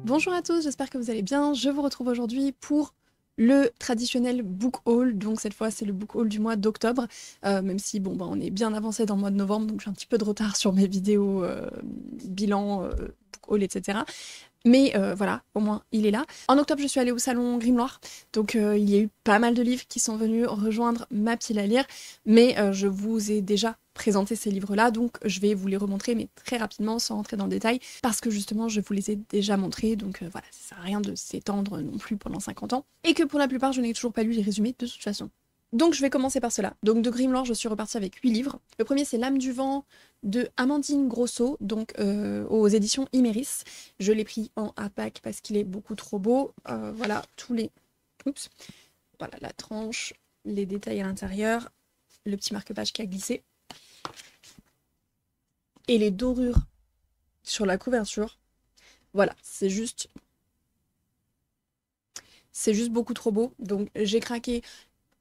Bonjour à tous, j'espère que vous allez bien. Je vous retrouve aujourd'hui pour le traditionnel book haul. Donc cette fois c'est le book haul du mois d'octobre, même si bon on est bien avancé dans le mois de novembre, donc j'ai un petit peu de retard sur mes vidéos bilan, book haul, etc. Mais voilà, au moins il est là. En octobre, je suis allée au salon Grimoire, donc il y a eu pas mal de livres qui sont venus rejoindre ma pile à lire, mais je vous ai déjà présenté ces livres-là, donc je vais vous les remontrer, mais très rapidement, sans rentrer dans le détail, parce que justement, je vous les ai déjà montrés, donc voilà, ça sert à rien de s'étendre non plus pendant 50 ans, et que pour la plupart, je n'ai toujours pas lu les résumés de toute façon. Donc je vais commencer par cela. Donc de Grimloir, je suis repartie avec 8 livres. Le premier, c'est L'âme du vent de Amandine Grosso, donc aux éditions Iméris. Je l'ai pris en APAC parce qu'il est beaucoup trop beau. Voilà tous les... Oups. Voilà la tranche, les détails à l'intérieur, le petit marque-page qui a glissé. Et les dorures sur la couverture. Voilà, c'est juste beaucoup trop beau. Donc j'ai craqué.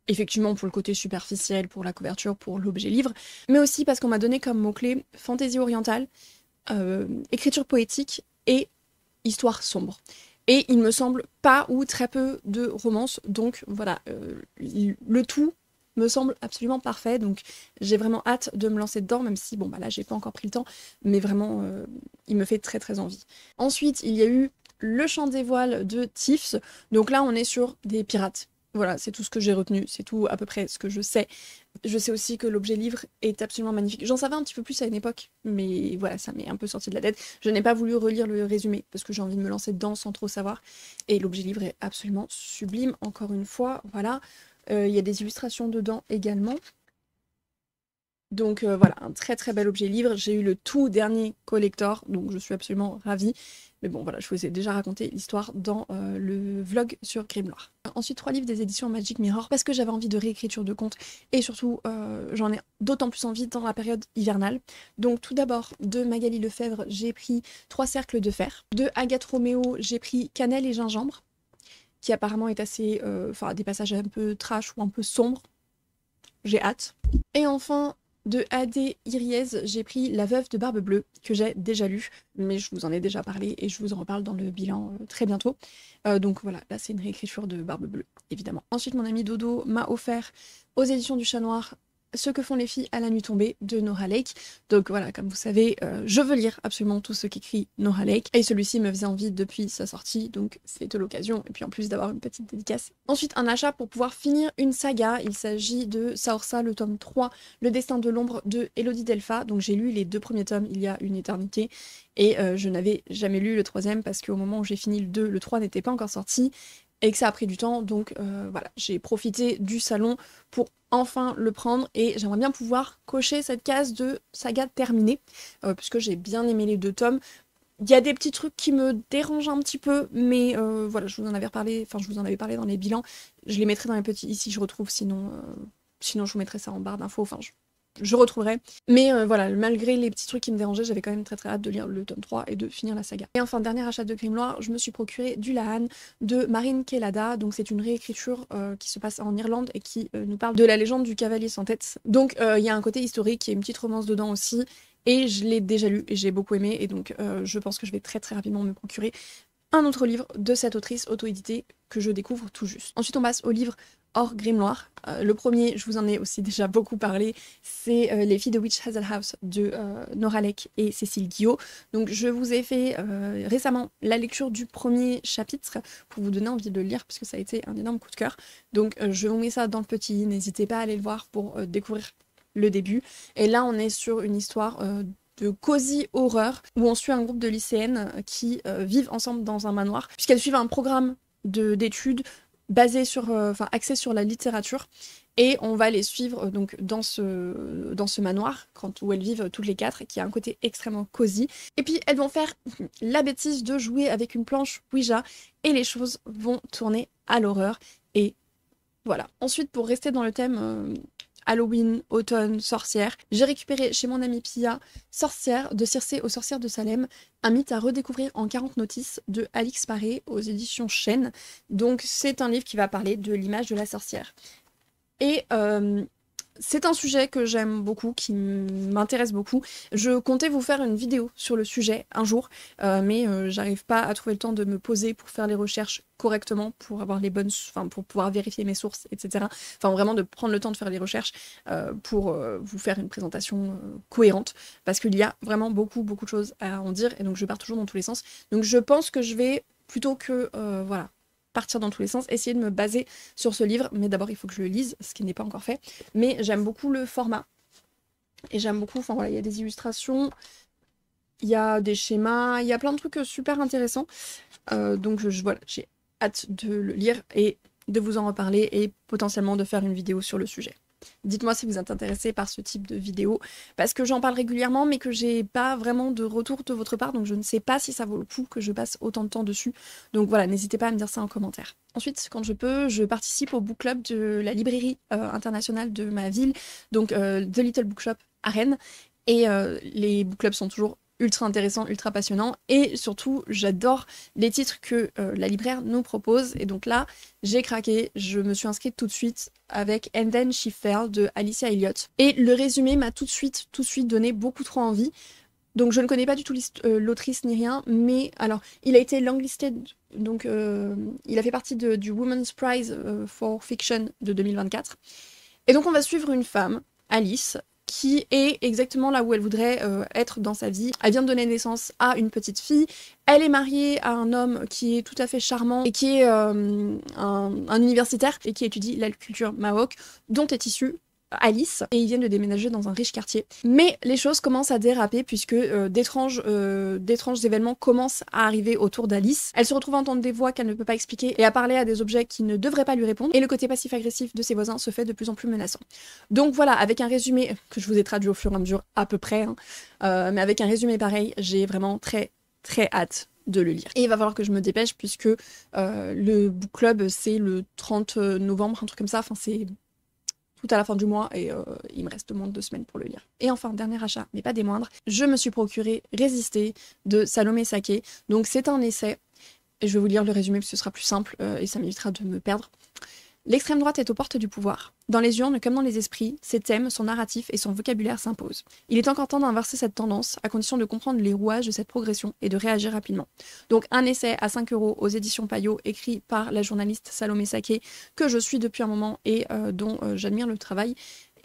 Effectivement pour le côté superficiel, pour la couverture, pour l'objet livre, mais aussi parce qu'on m'a donné comme mot-clé fantaisie orientale, écriture poétique et histoire sombre. Et il me semble pas ou très peu de romance, donc voilà, le tout me semble absolument parfait, donc j'ai vraiment hâte de me lancer dedans, même si bon bah là j'ai pas encore pris le temps, mais vraiment il me fait très très envie. Ensuite il y a eu Le Chant des Voiles de Tiffs, donc là on est sur des pirates. Voilà, c'est tout ce que j'ai retenu, c'est tout à peu près ce que je sais. Je sais aussi que l'objet livre est absolument magnifique. J'en savais un petit peu plus à une époque, mais voilà, ça m'est un peu sorti de la tête. Je n'ai pas voulu relire le résumé, parce que j'ai envie de me lancer dedans sans trop savoir. Et l'objet livre est absolument sublime, encore une fois, voilà. Il y a des illustrations dedans également. Donc voilà, un très très bel objet livre. J'ai eu le tout dernier collector, donc je suis absolument ravie. Mais bon voilà, je vous ai déjà raconté l'histoire dans le vlog sur Grimoire. Ensuite, 3 livres des éditions Magic Mirror, parce que j'avais envie de réécriture de contes, et surtout j'en ai d'autant plus envie dans la période hivernale. Donc tout d'abord, de Magali Lefebvre, j'ai pris 3 cercles de fer. De Agathe Roméo, j'ai pris Cannelle et gingembre, qui apparemment est assez... enfin, des passages un peu trash ou un peu sombres. J'ai hâte. Et enfin, de A.D. Iriez, j'ai pris La Veuve de Barbe Bleue, que j'ai déjà lu, mais je vous en ai déjà parlé et je vous en reparle dans le bilan très bientôt. Donc voilà, là c'est une réécriture de Barbe Bleue, évidemment. Ensuite, mon ami Dodo m'a offert aux éditions du Chat Noir Ce que font les filles à la nuit tombée de Nora Lake. Donc voilà, comme vous savez, je veux lire absolument tout ce qu'écrit Nora Lake. Et celui-ci me faisait envie depuis sa sortie, donc c'était l'occasion. Et puis en plus d'avoir une petite dédicace. Ensuite, un achat pour pouvoir finir une saga. Il s'agit de Saorsa, le tome 3, Le destin de l'ombre de Elodie Delpha. Donc j'ai lu les 2 premiers tomes il y a une éternité. Et je n'avais jamais lu le 3e parce qu'au moment où j'ai fini le 2, le 3 n'était pas encore sorti. Et que ça a pris du temps, donc voilà, j'ai profité du salon pour enfin le prendre et j'aimerais bien pouvoir cocher cette case de saga terminée, puisque j'ai bien aimé les 2 tomes. Il y a des petits trucs qui me dérangent un petit peu, mais voilà, je vous en avais parlé dans les bilans. Je les mettrai dans les petits ici, je retrouve, sinon je vous mettrai ça en barre d'infos, enfin je retrouverai. Mais voilà, malgré les petits trucs qui me dérangeaient, j'avais quand même très très hâte de lire le tome 3 et de finir la saga. Et enfin, dernier achat de Grimoire, je me suis procuré du Lahan de Marine Kellada. Donc c'est une réécriture qui se passe en Irlande et qui nous parle de la légende du cavalier sans tête. Donc il y a un côté historique, il y a une petite romance dedans aussi. Et je l'ai déjà lu et j'ai beaucoup aimé. Et donc je pense que je vais très très rapidement me procurer un autre livre de cette autrice auto-éditée que je découvre tout juste. Ensuite, on passe au livre hors Grimoire. Le premier, je vous en ai aussi déjà beaucoup parlé, c'est Les filles de Witch Hazel House de Nora Lake et Cécile Guillot. Donc je vous ai fait récemment la lecture du premier chapitre pour vous donner envie de le lire parce que ça a été un énorme coup de cœur. Donc je vous mets ça dans le petit, n'hésitez pas à aller le voir pour découvrir le début. Et là, on est sur une histoire de cosy horreur où on suit un groupe de lycéennes qui vivent ensemble dans un manoir puisqu'elles suivent un programme d'études basé sur, axé sur la littérature et on va les suivre donc dans ce manoir où elles vivent toutes les 4 et qui a un côté extrêmement cosy. Et puis elles vont faire la bêtise de jouer avec une planche Ouija et les choses vont tourner à l'horreur et voilà. Ensuite, pour rester dans le thème Halloween, automne, sorcière, j'ai récupéré chez mon amie Pia Sorcière de Circé aux sorcières de Salem, un mythe à redécouvrir en 40 notices de Alix Paré aux éditions Chênes. Donc c'est un livre qui va parler de l'image de la sorcière. Et C'est un sujet que j'aime beaucoup, qui m'intéresse beaucoup. Je comptais vous faire une vidéo sur le sujet un jour, mais j'arrive pas à trouver le temps de me poser pour faire les recherches correctement, pour avoir les bonnes, enfin pour pouvoir vérifier mes sources, etc. Enfin vraiment de prendre le temps de faire les recherches pour vous faire une présentation cohérente, parce qu'il y a vraiment beaucoup de choses à en dire, et donc je pars toujours dans tous les sens. Donc je pense que je vais plutôt que voilà, partir dans tous les sens, essayer de me baser sur ce livre, mais d'abord il faut que je le lise, ce qui n'est pas encore fait. Mais j'aime beaucoup le format, et j'aime beaucoup, enfin voilà, il y a des illustrations, il y a des schémas, il y a plein de trucs super intéressants. Donc voilà, j'ai hâte de le lire et de vous en reparler et potentiellement de faire une vidéo sur le sujet. Dites-moi si vous êtes intéressé par ce type de vidéo, parce que j'en parle régulièrement, mais que j'ai pas vraiment de retour de votre part, donc je ne sais pas si ça vaut le coup que je passe autant de temps dessus. Donc voilà, n'hésitez pas à me dire ça en commentaire. Ensuite, quand je peux, je participe au book club de la librairie internationale de ma ville, donc The Little Bookshop à Rennes, et les book clubs sont toujours ultra intéressant, ultra passionnant, et surtout j'adore les titres que la libraire nous propose, et donc là j'ai craqué, je me suis inscrite tout de suite avec And Then She Fell de Alicia Elliott, et le résumé m'a tout de suite donné beaucoup trop envie. Donc je ne connais pas du tout l'autrice ni rien, mais alors il a été longlisted, donc il a fait partie du Women's Prize for Fiction de 2024, et donc on va suivre une femme, Alice, qui est exactement là où elle voudrait être dans sa vie. Elle vient de donner naissance à une petite fille. Elle est mariée à un homme qui est tout à fait charmant et qui est un universitaire et qui étudie la culture Mahawk, dont est issue Alice, et ils viennent de déménager dans un riche quartier. Mais les choses commencent à déraper puisque d'étranges événements commencent à arriver autour d'Alice. Elle se retrouve à entendre des voix qu'elle ne peut pas expliquer et à parler à des objets qui ne devraient pas lui répondre, et le côté passif-agressif de ses voisins se fait de plus en plus menaçant. Donc voilà, avec un résumé que je vous ai traduit au fur et à mesure à peu près, hein, mais avec un résumé pareil, j'ai vraiment très hâte de le lire. Et il va falloir que je me dépêche puisque le book club c'est le 30 novembre, un truc comme ça, enfin c'est tout à la fin du mois, et il me reste moins de 2 semaines pour le lire. Et enfin, dernier achat, mais pas des moindres, je me suis procuré Résister de Salomé Saké. Donc c'est un essai, et je vais vous lire le résumé parce que ce sera plus simple et ça m'évitera de me perdre. L'extrême droite est aux portes du pouvoir. Dans les urnes comme dans les esprits, ses thèmes, son narratif et son vocabulaire s'imposent. Il est encore temps d'inverser cette tendance, à condition de comprendre les rouages de cette progression et de réagir rapidement. Donc un essai à 5 € aux éditions Payot, écrit par la journaliste Salomé Saké, que je suis depuis un moment et dont j'admire le travail.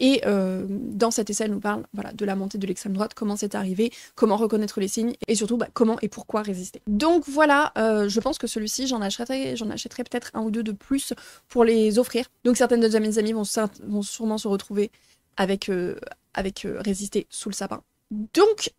Et dans cet essai, elle nous parle voilà, de la montée de l'extrême droite, comment c'est arrivé, comment reconnaître les signes, et surtout comment et pourquoi résister. Donc voilà, je pense que celui-ci, j'en achèterai peut-être un ou deux de plus pour les offrir. Donc certaines de mes amies vont sûrement se retrouver avec Résister sous le sapin. Donc,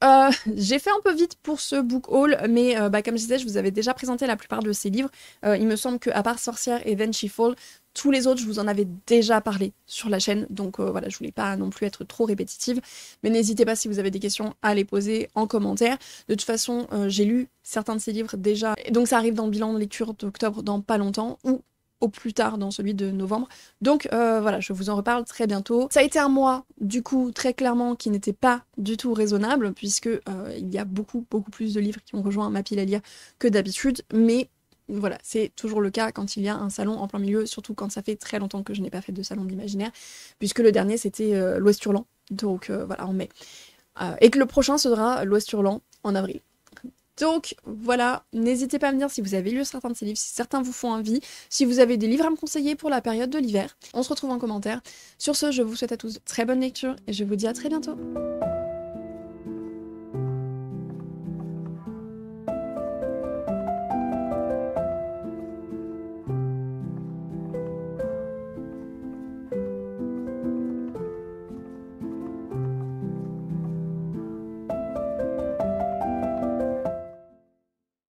j'ai fait un peu vite pour ce book haul, mais comme je disais, je vous avais déjà présenté la plupart de ces livres. Il me semble qu'à part Sorcière et Then She Fall, tous les autres, je vous en avais déjà parlé sur la chaîne, donc voilà, je voulais pas non plus être trop répétitive, mais n'hésitez pas si vous avez des questions à les poser en commentaire. De toute façon, j'ai lu certains de ces livres déjà, donc ça arrive dans le bilan de lecture d'octobre dans pas longtemps, ou au plus tard dans celui de novembre. Donc voilà, je vous en reparle très bientôt. Ça a été un mois, du coup, très clairement, qui n'était pas du tout raisonnable, puisque il y a beaucoup plus de livres qui ont rejoint ma pile à lire que d'habitude, mais voilà, c'est toujours le cas quand il y a un salon en plein milieu, surtout quand ça fait très longtemps que je n'ai pas fait de salon d'imaginaire, puisque le dernier c'était l'Ouest Hurlant, donc voilà, en mai. Et que le prochain sera l'Ouest Hurlant en avril. Donc voilà, n'hésitez pas à me dire si vous avez lu certains de ces livres, si certains vous font envie, si vous avez des livres à me conseiller pour la période de l'hiver. On se retrouve en commentaire. Sur ce, je vous souhaite à tous de très bonnes lectures et je vous dis à très bientôt.